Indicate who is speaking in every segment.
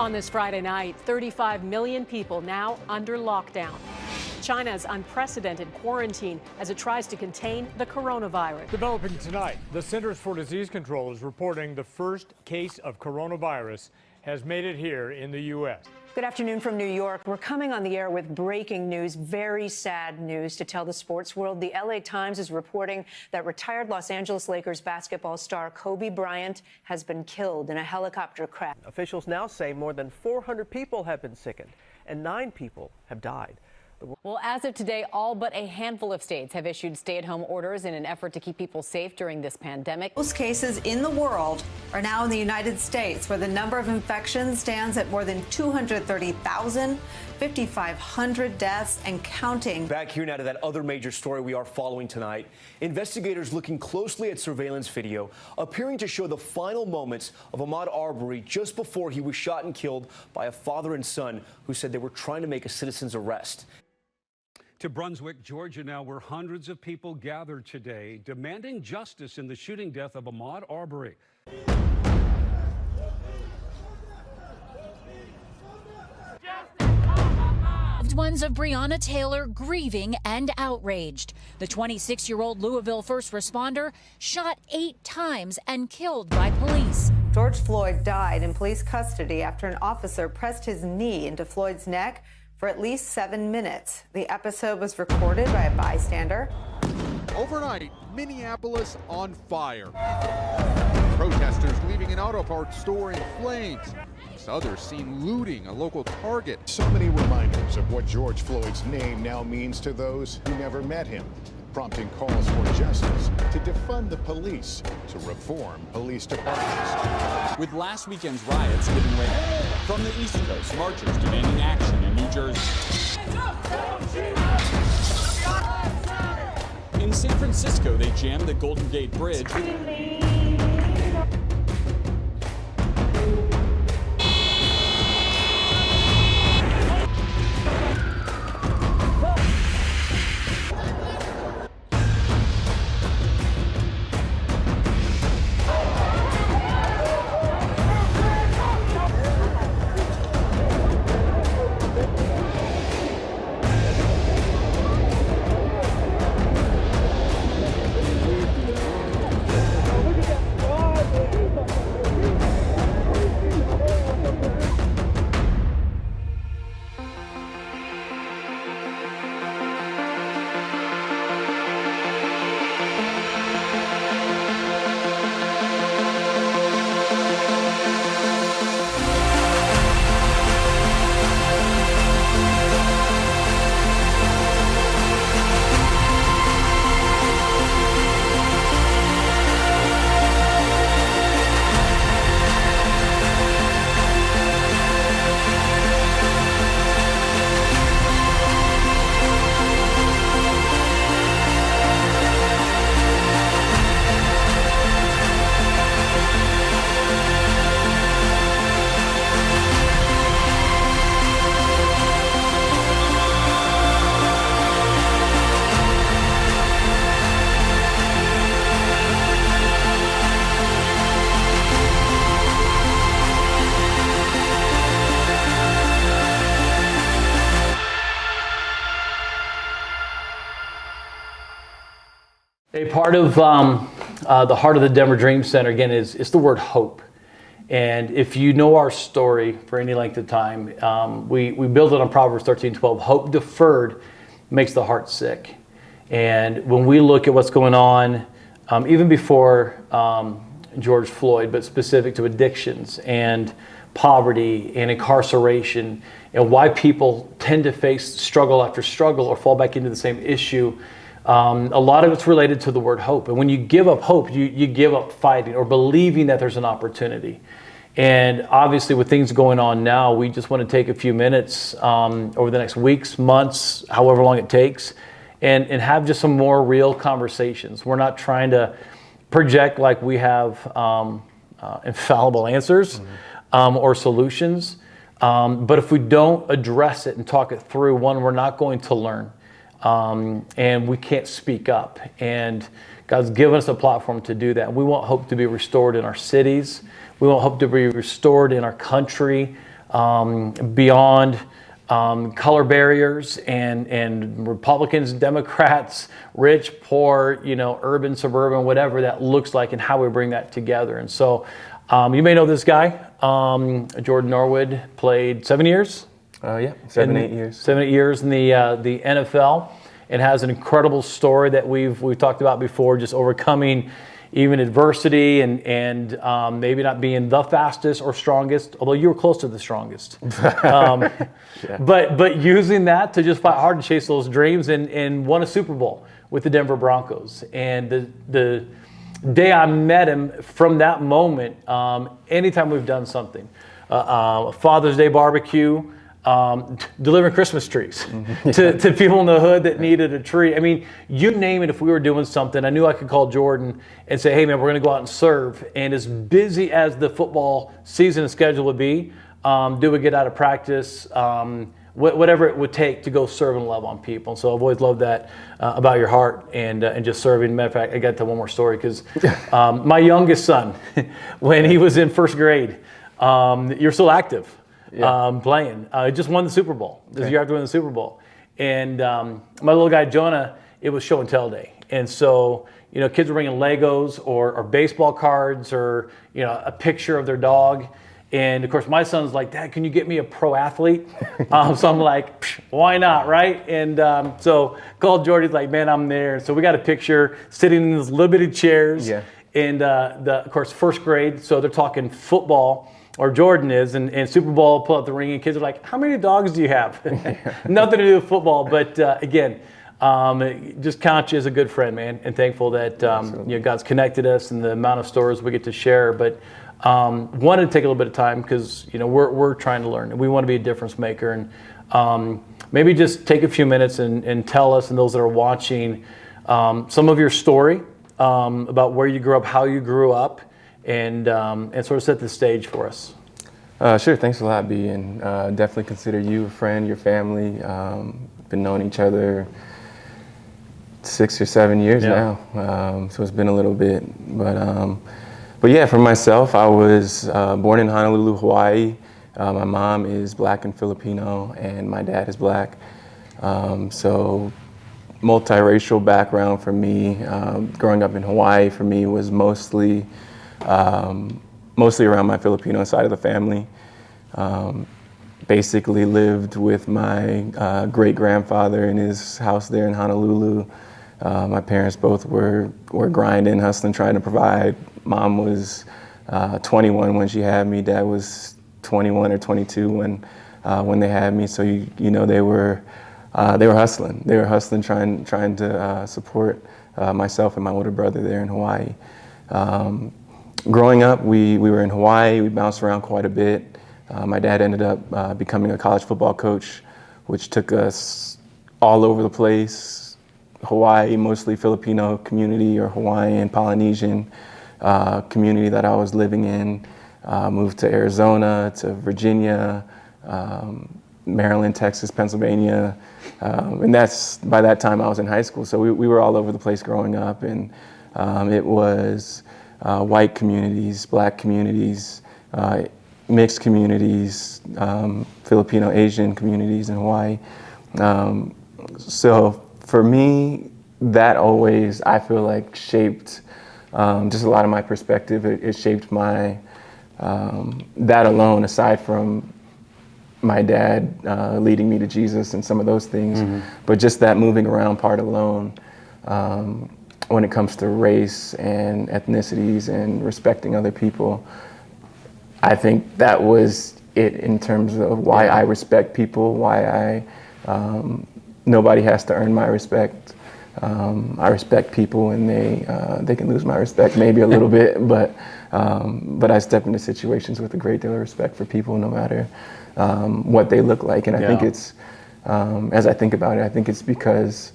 Speaker 1: On this Friday night, 35 million people now under lockdown. China's unprecedented quarantine as it tries to contain the coronavirus.
Speaker 2: Developing tonight, the Centers for Disease Control is reporting the first case of coronavirus has made it here in the U.S.
Speaker 3: Good afternoon from New York. We're coming on the air with breaking news, very sad news to tell the sports world. The LA Times is reporting that retired Los Angeles Lakers basketball star Kobe Bryant has been killed in a helicopter crash.
Speaker 4: Officials now say more than 400 people have been sickened and 9 people have died.
Speaker 5: Well, as of today, all but a handful of states have issued stay-at-home orders in an effort to keep people safe during this pandemic.
Speaker 6: Most cases in the world are now in the United States, where the number of infections stands at more than 230,000, 5,500 deaths and counting.
Speaker 7: Back here now to that other major story we are following tonight. Investigators looking closely at surveillance video appearing to show the final moments of Ahmaud Arbery just before he was shot and killed by a father and son who said they were trying to make a citizen's arrest.
Speaker 8: To Brunswick, Georgia now, where hundreds of people gathered today demanding justice in the shooting death of Ahmaud Arbery.
Speaker 9: Loved ones of Breonna Taylor grieving and outraged. The 26-year-old Louisville first responder shot 8 times and killed by police.
Speaker 6: George Floyd died in police custody after an officer pressed his knee into Floyd's neck for at least 7 minutes. The episode was recorded by a bystander.
Speaker 10: Overnight, Minneapolis on fire. Protesters leaving an auto parts store in flames. Others seen looting a local Target.
Speaker 11: So many reminders of what George Floyd's name now means to those who never met him, prompting calls for justice, to defund the police, to reform police departments. With last weekend's riots giving way from the East Coast, marchers demanding action in New Jersey. In San Francisco, they jammed the Golden Gate Bridge.
Speaker 12: A part of the heart of the Denver Dream Center, again, is the word hope. And if you know our story for any length of time, we build it on Proverbs 13:12. Hope deferred makes the heart sick. And when we look at what's going on, even before George Floyd, but specific to addictions and poverty and incarceration, and why people tend to face struggle after struggle or fall back into the same issue, a lot of it's related to the word hope. And when you give up hope, you give up fighting or believing that there's an opportunity. And obviously with things going on now, we just want to take a few minutes over the next weeks, months, however long it takes, and have just some more real conversations. We're not trying to project like we have infallible answers or solutions. But if we don't address it and talk it through, one, we're not going to learn. And we can't speak up. And God's given us a platform to do that. We want hope to be restored in our cities. We want hope to be restored in our country. beyond color barriers and Republicans, Democrats, rich, poor, urban, suburban, whatever that looks like, and how we bring that together. And so you may know this guy, Jordan Norwood, played 7 years.
Speaker 13: Yeah, 8 years.
Speaker 12: 7, 8 years in the NFL, and has an incredible story that we've talked about before, just overcoming even adversity and maybe not being the fastest or strongest, although you were close to the strongest. Yeah. But using that to just fight hard and chase those dreams, and won a Super Bowl with the Denver Broncos. And the day I met him, from that moment, anytime we've done something, Father's Day barbecue, delivering Christmas trees to people in the hood that needed a tree. I mean, you name it. If we were doing something, I knew I could call Jordan and say, hey man, we're going to go out and serve. And as busy as the football season and schedule would be, do we get out of practice, whatever it would take to go serve and love on people. And so I've always loved that about your heart and just serving. Matter of fact, I got to tell one more story, because my youngest son, when he was in first grade, you're still active. Yeah. Playing. Just won the Super Bowl. This year after winning the Super Bowl. And my little guy, Jonah, it was show and tell day. And so, kids were bringing Legos or baseball cards or, a picture of their dog. And of course, my son's like, Dad, can you get me a pro athlete? So I'm like, why not, right? And so called Jordy, he's like, man, I'm there. So we got a picture sitting in these little bitty chairs. Yeah. And of course, first grade. So they're talking football. Or Jordan is, and Super Bowl, pull out the ring, and kids are like, how many dogs do you have? Nothing to do with football, but again, just count you as a good friend, man, and thankful that God's connected us and the amount of stories we get to share. But wanted to take a little bit of time, because we're trying to learn, and we want to be a difference maker. And maybe just take a few minutes and tell us, and those that are watching, some of your story about where you grew up, how you grew up, and sort of set the stage for us.
Speaker 13: Sure, thanks a lot, B, and definitely consider you a friend, your family. Been knowing each other 6 or 7 years now, so it's been a little bit. But yeah, for myself, I was born in Honolulu, Hawaii. My mom is Black and Filipino, and my dad is Black. So multiracial background for me. Growing up in Hawaii for me was mostly around my Filipino side of the family. Basically lived with my great-grandfather in his house there in Honolulu. My parents both were grinding, hustling, trying to provide. Mom was 21 when she had me. Dad was 21 or 22 when they had me. So they were hustling. They were hustling, trying to support myself and my older brother there in Hawaii. Growing up, we were in Hawaii. We bounced around quite a bit. My dad ended up becoming a college football coach, which took us all over the place. Hawaii, mostly Filipino community or Hawaiian, Polynesian community that I was living in. Moved to Arizona, to Virginia, Maryland, Texas, Pennsylvania. And by that time I was in high school. So we were all over the place growing up. And it was white communities, Black communities, mixed communities, Filipino, Asian communities in Hawaii. So for me, that always, I feel like, shaped just a lot of my perspective. It shaped my, that alone, aside from my dad leading me to Jesus and some of those things, but just that moving around part alone, when it comes to race and ethnicities and respecting other people, I think that was it in terms of why I respect people, why nobody has to earn my respect. I respect people, and they can lose my respect maybe a little bit, but I step into situations with a great deal of respect for people, no matter what they look like. And I think it's, as I think about it, I think it's because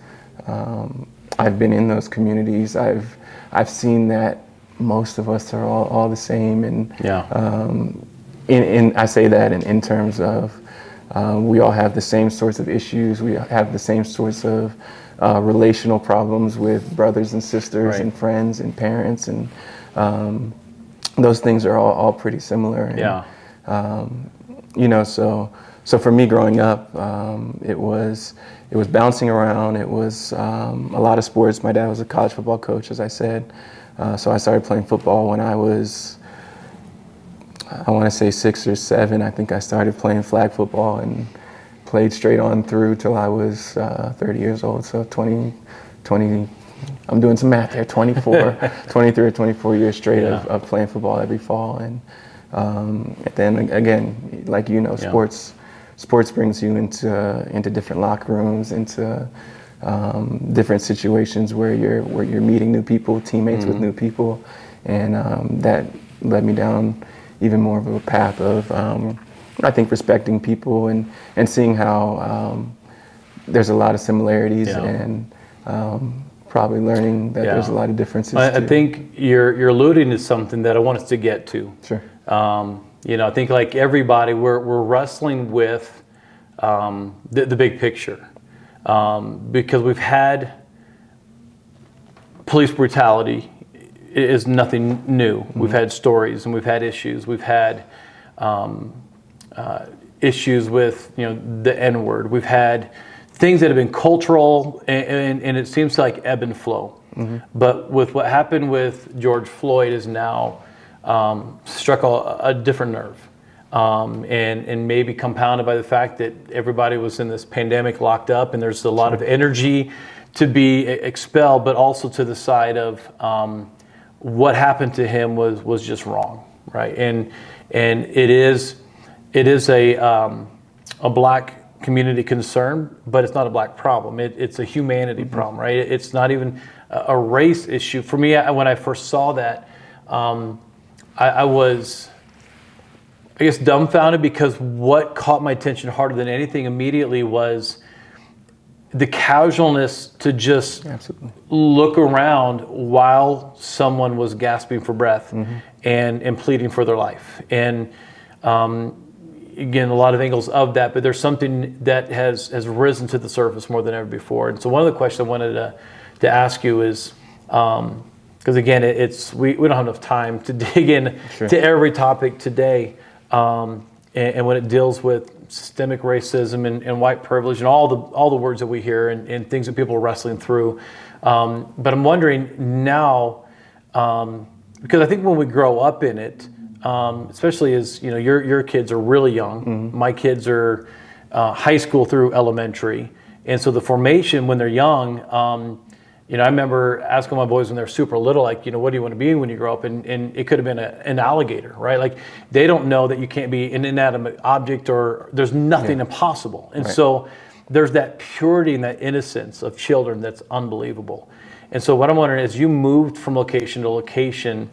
Speaker 13: I've been in those communities. I've seen that most of us are all the same, and I say that in terms of we all have the same sorts of issues. We have the same sorts of relational problems with brothers and sisters and friends and parents, and those things are all pretty similar. And, So for me growing up, it was bouncing around. It was a lot of sports. My dad was a college football coach, as I said. So I started playing football when I was, I want to say 6 or 7. I think I started playing flag football and played straight on through till I was 30 years old. So 20, I'm doing some math there, 23 or 24 years straight of playing football every fall. And then again, like sports brings you into different locker rooms, into different situations where you're meeting new people, teammates with new people, and that led me down even more of a path of I think respecting people and seeing how there's a lot of similarities and probably learning that there's a lot of differences.
Speaker 12: I think you're alluding to something that I want us to get to.
Speaker 13: Sure.
Speaker 12: I think like everybody, we're wrestling with the big picture because we've had police brutality is nothing new. We've had stories and we've had issues. We've had issues with the N-word. We've had things that have been cultural and it seems like ebb and flow. But with what happened with George Floyd is now struck a different nerve, and maybe compounded by the fact that everybody was in this pandemic locked up, and there's a lot of energy to be expelled, but also to the side of what happened to him was just wrong, right? And it is a black community concern, but it's not a black problem. It's a humanity problem, right? It's not even a race issue. For me, when I first saw that, I was, I guess, dumbfounded, because what caught my attention harder than anything immediately was the casualness to just look around while someone was gasping for breath and pleading for their life. And again, a lot of angles of that, but there's something that has risen to the surface more than ever before. And so one of the questions I wanted to ask you is, because again, we don't have enough time to dig in to every topic today, and when it deals with systemic racism and white privilege and all the words that we hear and things that people are wrestling through. But I'm wondering now, because I think when we grow up in it, especially as your kids are really young, my kids are high school through elementary, and so the formation when they're young. I remember asking my boys when they're super little, like, what do you want to be when you grow up? And it could have been an alligator, right? Like, they don't know that you can't be an inanimate object or there's nothing impossible. And so there's that purity and that innocence of children that's unbelievable. And so what I'm wondering, as you moved from location to location,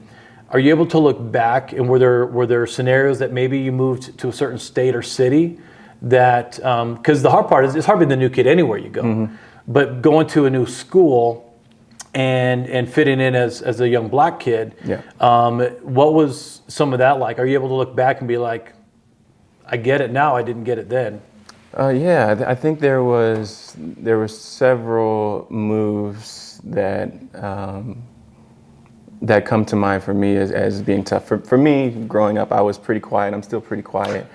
Speaker 12: are you able to look back and were there scenarios that maybe you moved to a certain state or city that, because the hard part is it's hard being the new kid anywhere you go, but going to a new school and fitting in as a young black kid, what was some of that like? Are you able to look back and be like, I get it now, I didn't get it then?
Speaker 13: I think there were several moves that that come to mind for me as being tough. For me, growing up, I was pretty quiet. I'm still pretty quiet,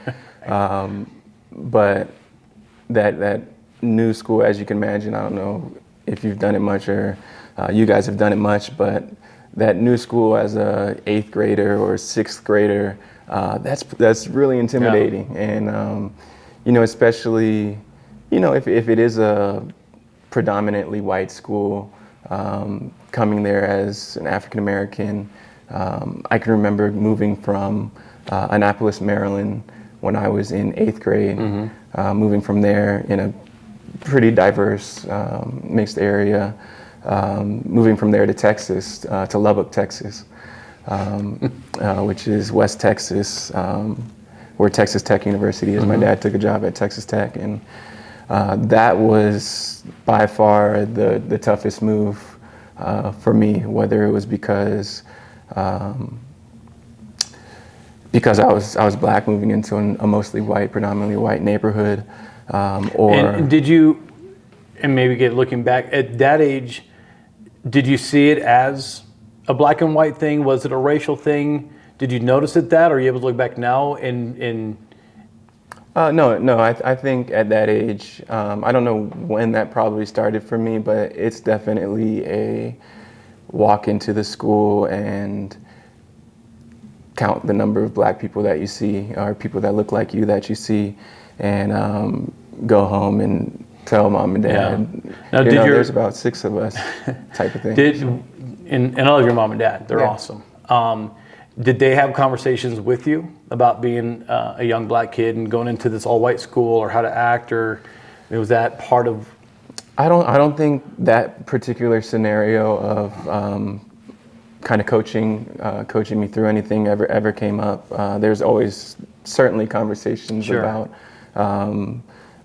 Speaker 13: but that new school, as you can imagine, I don't know if you've done it much or you guys have done it much, but that new school as a 8th grader or 6th grader, that's really intimidating. And especially if it is a predominantly white school, coming there as an African American, I can remember moving from Annapolis, Maryland, when I was in 8th grade, moving from there in a pretty diverse mixed area, moving from there to Texas, to Lubbock, Texas, which is West Texas, where Texas Tech University is. My dad took a job at Texas Tech, and that was by far the toughest move for me, whether it was because I was black moving into a mostly white, predominantly white neighborhood,
Speaker 12: And did you, and maybe looking back at that age, did you see it as a black and white thing? Was it a racial thing? Did you notice it that, or are you able to look back now and
Speaker 13: No. I think at that age, I don't know when that probably started for me, but it's definitely a walk into the school and count the number of black people that you see, or people that look like you that you see, and go home and tell mom and dad.
Speaker 12: Yeah. Now,
Speaker 13: there's about 6 of us, type of thing.
Speaker 12: And I love your mom and dad. They're awesome. Did they have conversations with you about being a young black kid and going into this all-white school, or how to act, or was that part of?
Speaker 13: I don't think that particular scenario of kind of coaching me through anything ever came up. There's always certainly conversations about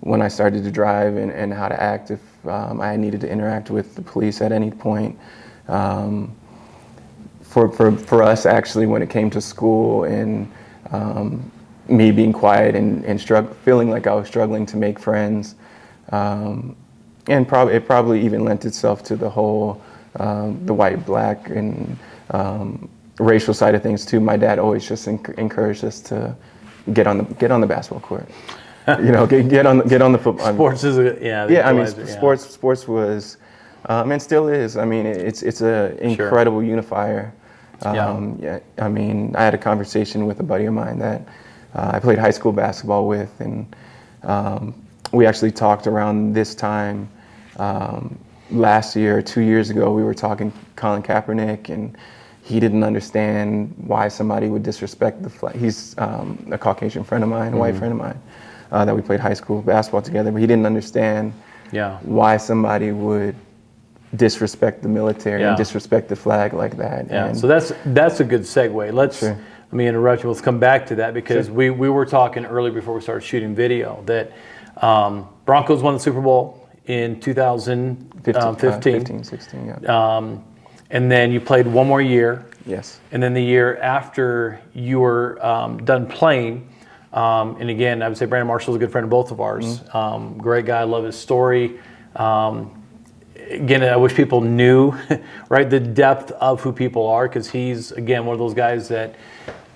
Speaker 13: when I started to drive and how to act if I needed to interact with the police at any point. For us, actually, when it came to school and me being quiet and feeling like I was struggling to make friends, and it probably even lent itself to the whole the white-black and racial side of things too. My dad always just encouraged us to get on the basketball court. Get on the football.
Speaker 12: Sports is
Speaker 13: sports was and still is. I mean, it's an incredible unifier. I mean, I had a conversation with a buddy of mine that I played high school basketball with, and we actually talked around this time last year, 2 years ago. We were talking Colin Kaepernick, and he didn't understand why somebody would disrespect the flag. He's a Caucasian friend of mine, a white friend of mine, that we played high school basketball together, but he didn't understand why somebody would disrespect the military and disrespect the flag like that.
Speaker 12: Yeah, so that's a good segue. Let me interrupt you. Let's come back to that, because we were talking earlier before we started shooting video that Broncos won the Super Bowl in 2015.
Speaker 13: 16,
Speaker 12: and then you played one more year.
Speaker 13: Yes.
Speaker 12: And then the year after you were done playing, and again, I would say Brandon Marshall's a good friend of both of ours. Great guy, I love his story. Again, I wish people knew, right, the depth of who people are, because he's, again, one of those guys that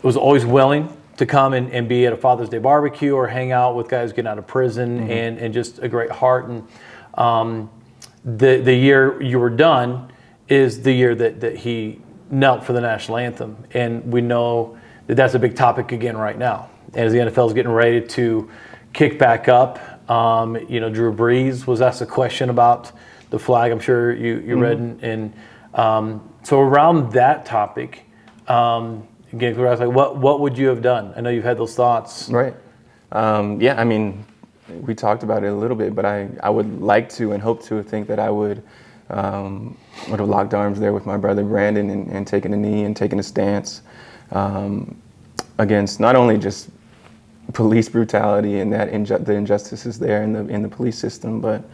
Speaker 12: was always willing to come and be at a Father's Day barbecue or hang out with guys getting out of prison, and just a great heart. And the year you were done is the year that he knelt for the national anthem. And we know that that's a big topic again right now. As the NFL is getting ready to kick back up, Drew Brees was asked a question about the flag. I'm sure you read, and so around that topic, again, I was like, what would you have done? I know you've had those thoughts.
Speaker 13: Right. Yeah, I mean, we talked about it a little bit, but I would like to and hope to think that I would have locked arms there with my brother Brandon and taken a knee and taken a stance against not only just police brutality and that the injustices there in the police system, but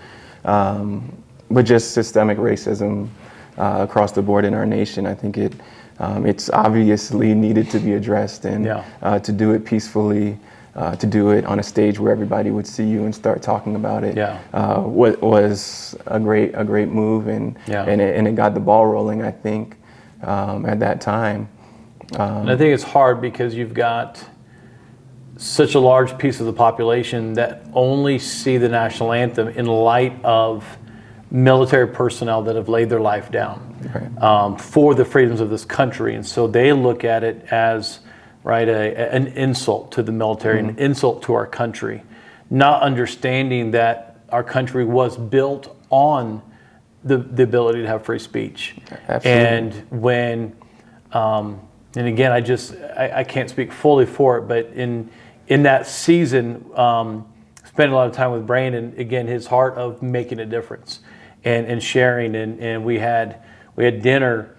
Speaker 13: just systemic racism across the board in our nation. I think it's obviously needed to be addressed, and to do it peacefully, to do it on a stage where everybody would see you and start talking about it, was a great move, and it got the ball rolling, I think, at that time.
Speaker 12: And I think it's hard because you've got such a large piece of the population that only see the national anthem in light of military personnel that have laid their life down for the freedoms of this country. And so they look at it as an insult to the military, an insult to our country, not understanding that our country was built on the ability to have free speech.
Speaker 13: Absolutely.
Speaker 12: And when, and again, I can't speak fully for it, but in that season, spent a lot of time with Brandon, again, his heart of making a difference and sharing, and we had dinner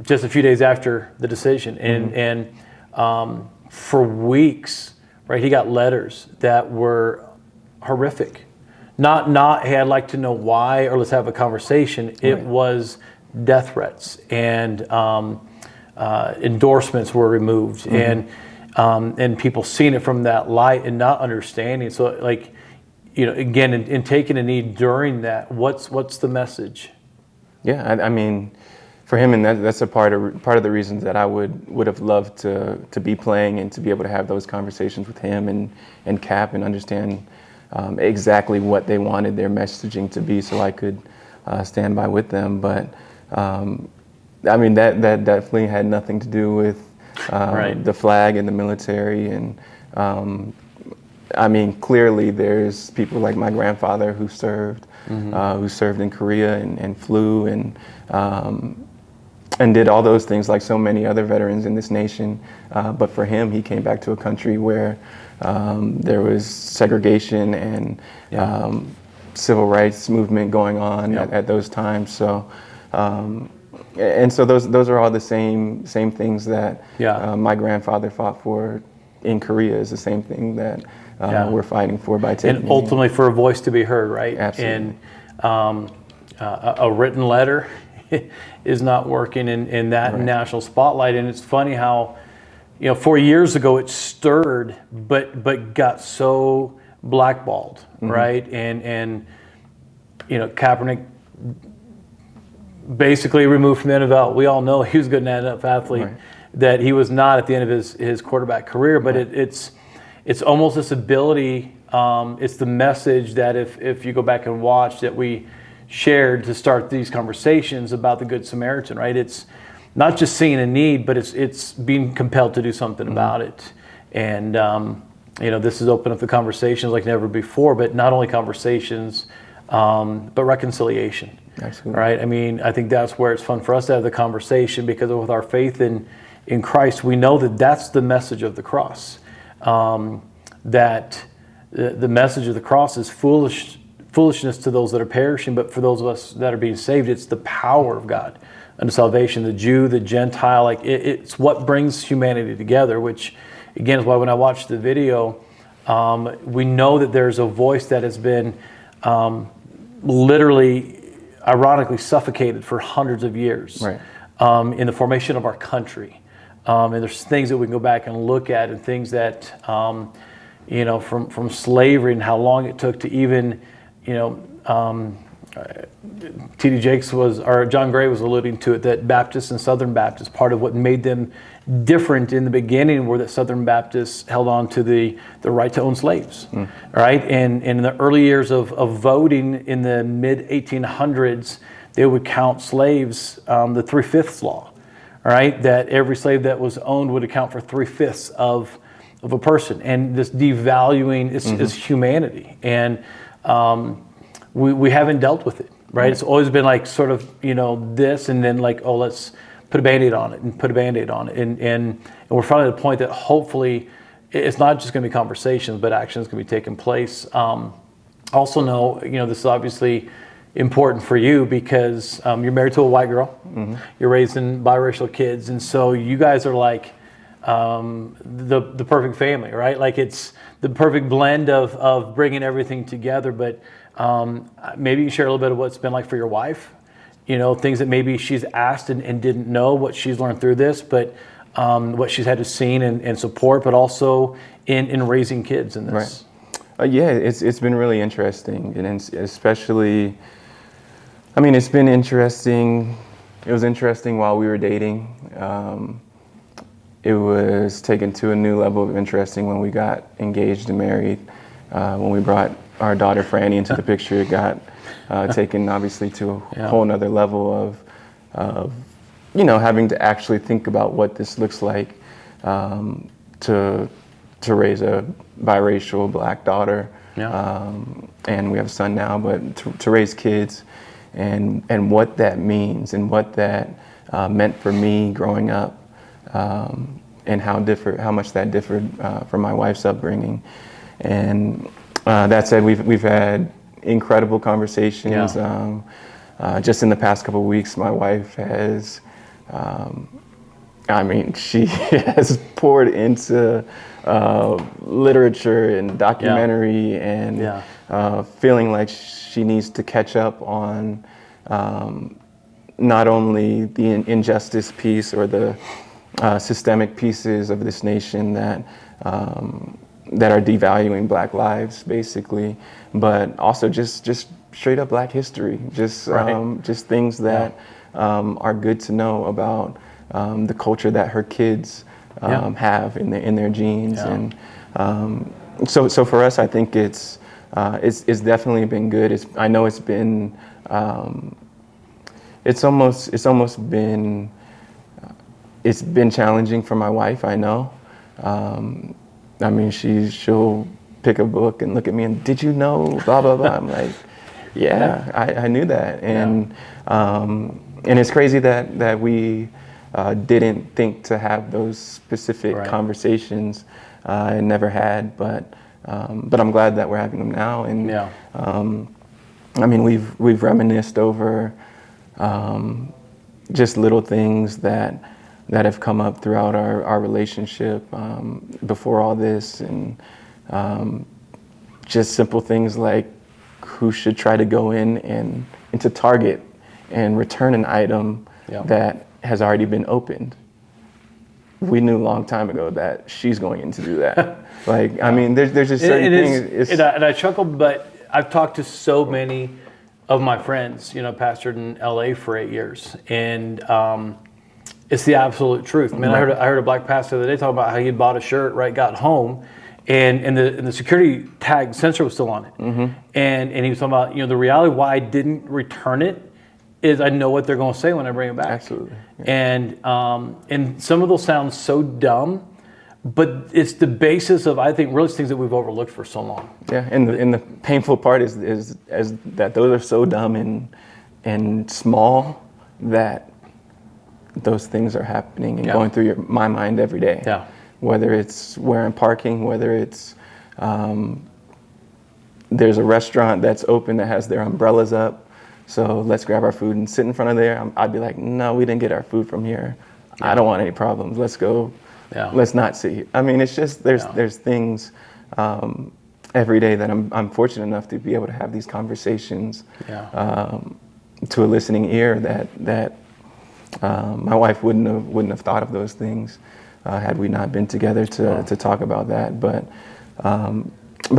Speaker 12: just a few days after the decision, and for weeks, he got letters that were horrific. Not hey, I'd like to know why, or let's have a conversation. It was death threats, and endorsements were removed, and people seeing it from that light and not understanding. So, again, in taking a knee during that, what's the message?
Speaker 13: Yeah, I mean, for him, and that's a part of the reasons that I would have loved to be playing and to be able to have those conversations with him and Cap and understand exactly what they wanted their messaging to be, so I could stand by with them. But I mean, that definitely had nothing to do with the flag and the military. And I mean, clearly there's people like my grandfather who served in Korea and flew and did all those things like so many other veterans in this nation. But for him, he came back to a country where there was segregation and civil rights movement going on at those times. So, and so those are all the same things that my grandfather fought for in Korea is the same thing that we're fighting for by taking.
Speaker 12: And ultimately for a voice to be heard, right?
Speaker 13: Absolutely.
Speaker 12: And a written letter is not working in that national spotlight. And it's funny how, 4 years ago it stirred, but got so blackballed, right? And Kaepernick basically removed from the NFL. We all know he was a good enough athlete that he was not at the end of his quarterback career, but it's almost this ability, it's the message that if you go back and watch that we shared to start these conversations about the Good Samaritan, right? It's not just seeing a need, but it's being compelled to do something about it. And this has opened up the conversations like never before, but not only conversations, but reconciliation.
Speaker 13: Absolutely.
Speaker 12: Right? I mean, I think that's where it's fun for us to have the conversation, because with our faith in Christ, we know that that's the message of the cross. That the message of the cross is foolishness to those that are perishing, but for those of us that are being saved, it's the power of God unto salvation. The Jew, the Gentile, like it's what brings humanity together, which again is why when I watched the video, we know that there's a voice that has been literally, ironically, suffocated for hundreds of years in the formation of our country. And there's things that we can go back and look at, and things that, from slavery and how long it took to even, T.D. Jakes or John Gray was alluding to it, that Baptists and Southern Baptists, part of what made them different in the beginning were that Southern Baptists held on to the right to own slaves, right? And in the early years of voting in the mid-1800s, they would count slaves, the 3/5 law, right? That every slave that was owned would account for 3/5 of a person. And this devaluing is humanity. And we haven't dealt with it, right? It's always been like sort of, this, and then like, oh, let's put a Band-Aid on it and put a Band-Aid on it. And we're finally at a point that hopefully it's not just going to be conversations, but actions can be taking place. Also know, this is obviously important for you because you're married to a white girl. You're raising biracial kids. And so you guys are like the perfect family, right? Like it's the perfect blend of bringing everything together. But maybe you can share a little bit of what it's been like for your wife, things that maybe she's asked and didn't know, what she's learned through this, but what she's had to see and support, but also in raising kids in this.
Speaker 13: Right. It's been really interesting, and especially, it's been interesting. It was interesting while we were dating. It was taken to a new level of interesting when we got engaged and married. When we brought our daughter Franny into the picture, it got taken obviously to a whole nother level of having to actually think about what this looks like to raise a biracial black daughter. And we have a son now, but to raise kids and what that means and what that meant for me growing up, and how much that differed from my wife's upbringing. And that said, we've had incredible conversations. Just in the past couple of weeks, my wife has, she has poured into literature and documentary and feeling like she needs to catch up on not only the injustice piece or the systemic pieces of this nation that are devaluing Black lives, basically, but also just straight up Black history, just things that are good to know about the culture that her kids have in their genes. And so for us, I think it's definitely been good. I know it's been it's almost been challenging for my wife. I know. I mean, she'll pick a book and look at me and, did you know, blah, blah, blah. I'm like, yeah, I knew that. And it's crazy that we didn't think to have those specific conversations and never had, but I'm glad that we're having them now. And I mean, we've reminisced over just little things that have come up throughout our relationship before all this, and just simple things like who should try to go into Target and return an item that has already been opened. We knew a long time ago that she's going in to do that. Like, I mean, there's just certain things.
Speaker 12: And I chuckled, but I've talked to so many of my friends, pastored in LA for 8 years, and it's the absolute truth. Man, I heard a black pastor the other day talk about how he had bought a shirt, got home, and the security tag sensor was still on it. And he was talking about, the reality why I didn't return it is I know what they're going to say when I bring it back.
Speaker 13: Absolutely.
Speaker 12: And some of those sound so dumb, but it's the basis of, I think, really things that we've overlooked for so long.
Speaker 13: Yeah, and the painful part is that those are so dumb and small that those things are happening and going through my mind every day.
Speaker 12: Yeah.
Speaker 13: Whether it's where I'm parking, whether it's there's a restaurant that's open that has their umbrellas up, so let's grab our food and sit in front of there. I'd be like, no, we didn't get our food from here. I don't want any problems. Let's go. Let's not sit here. I mean, it's just there's things every day that I'm fortunate enough to be able to have these conversations to a listening ear that my wife wouldn't have thought of those things had we not been together to talk about that. But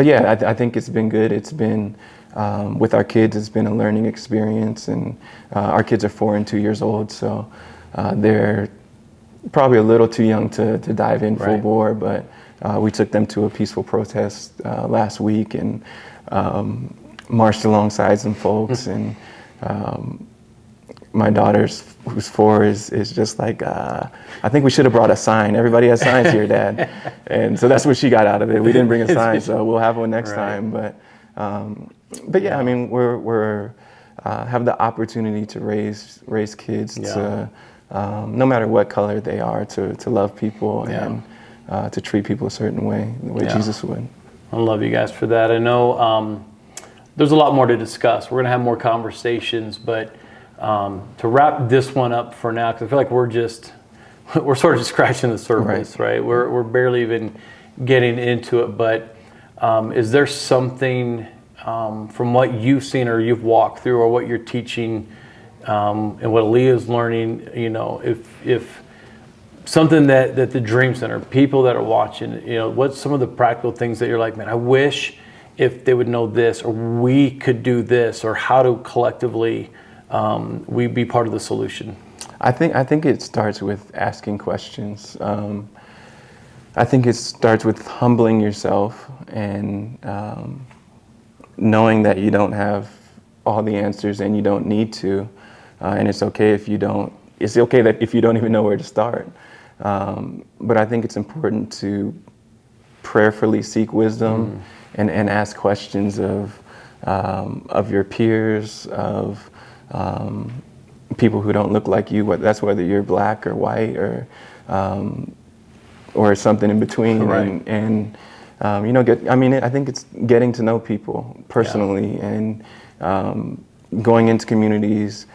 Speaker 13: yeah, I think it's been good. It's been with our kids, it's been a learning experience, and our kids are 4 and 2 years old, so they're probably a little too young to dive in full bore. But we took them to a peaceful protest last week and marched alongside some folks. And my daughter's, who's 4, is just like, I think we should have brought a sign. Everybody has signs here, Dad. And so that's what she got out of it. We didn't bring a sign, so we'll have one next time. But yeah, I mean, we're have the opportunity to raise kids to, no matter what color they are, to love people and to treat people a certain way, the way Jesus would.
Speaker 12: I love you guys for that. I know there's a lot more to discuss. We're going to have more conversations, but to wrap this one up for now, because I feel like we're sort of just scratching the surface, right? We're barely even getting into it. But is there something from what you've seen or you've walked through, or what you're teaching, and what Aaliyah's learning? If something that the Dream Center, people that are watching, what's some of the practical things that you're like, man, I wish if they would know this, or we could do this, or how to collectively we be part of the solution?
Speaker 13: I think it starts with asking questions. I think it starts with humbling yourself and knowing that you don't have all the answers and you don't need to, and it's okay if you don't. It's okay that if you don't even know where to start. But I think it's important to prayerfully seek wisdom and ask questions of your peers, of people who don't look like you. That's whether you're black or white or something in between. And I think it's getting to know people personally and going into communities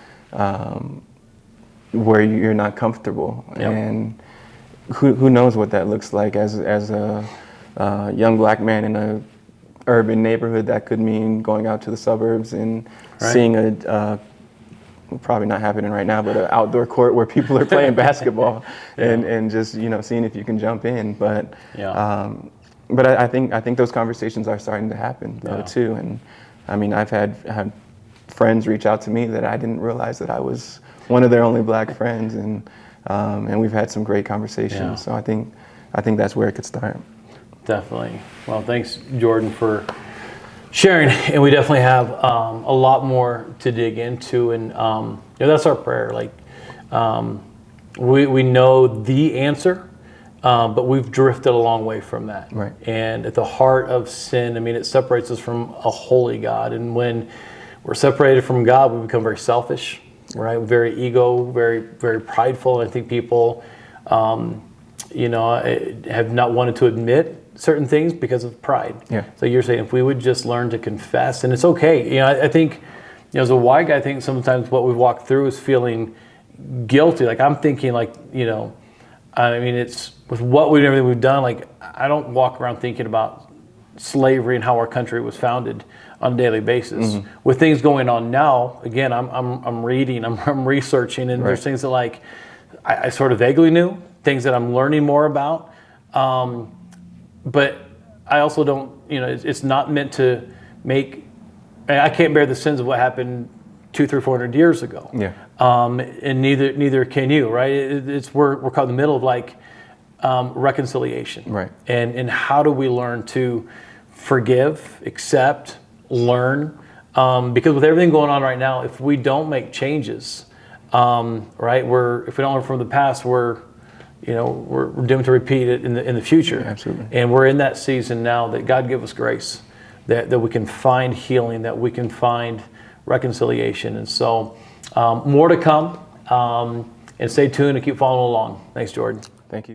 Speaker 13: where you're not comfortable. And who knows what that looks like as a young black man in a urban neighborhood. That could mean going out to the suburbs and seeing a probably not happening right now, but an outdoor court where people are playing basketball and just seeing if you can jump in. But I think those conversations are starting to happen though too. And I mean, I've had friends reach out to me that I didn't realize that I was one of their only black friends, and we've had some great conversations.
Speaker 12: Yeah.
Speaker 13: So I think that's where it could start.
Speaker 12: Definitely. Well, thanks, Jordan, for sharing. And we definitely have a lot more to dig into, and that's our prayer. Like we know the answer. But we've drifted a long way from that.
Speaker 13: Right.
Speaker 12: And at the heart of sin, I mean, it separates us from a holy God. And when we're separated from God, we become very selfish, right? Very ego, very, very prideful. And I think people, have not wanted to admit certain things because of pride.
Speaker 13: Yeah.
Speaker 12: So you're saying if we would just learn to confess, and it's okay. I think, as a white guy, I think sometimes what we've walked through is feeling guilty. Like I'm thinking, it's with everything we've done. Like I don't walk around thinking about slavery and how our country was founded on a daily basis. Mm-hmm. With things going on now, again, I'm reading, I'm researching, and there's things that I sort of vaguely knew, things that I'm learning more about. But I also don't, it's not meant to make. I can't bear the sins of what happened 200, 300, 400 years ago.
Speaker 13: Yeah.
Speaker 12: And neither can you, right? We're caught in the middle of reconciliation.
Speaker 13: Right.
Speaker 12: And how do we learn to forgive, accept, learn? Because with everything going on right now, if we don't make changes, right, if we don't learn from the past, we're doomed to repeat it in the future.
Speaker 13: Yeah, absolutely.
Speaker 12: And we're in that season now that God give us grace, that we can find healing, that we can find reconciliation. And so more to come, and stay tuned and keep following along. Thanks, Jordan.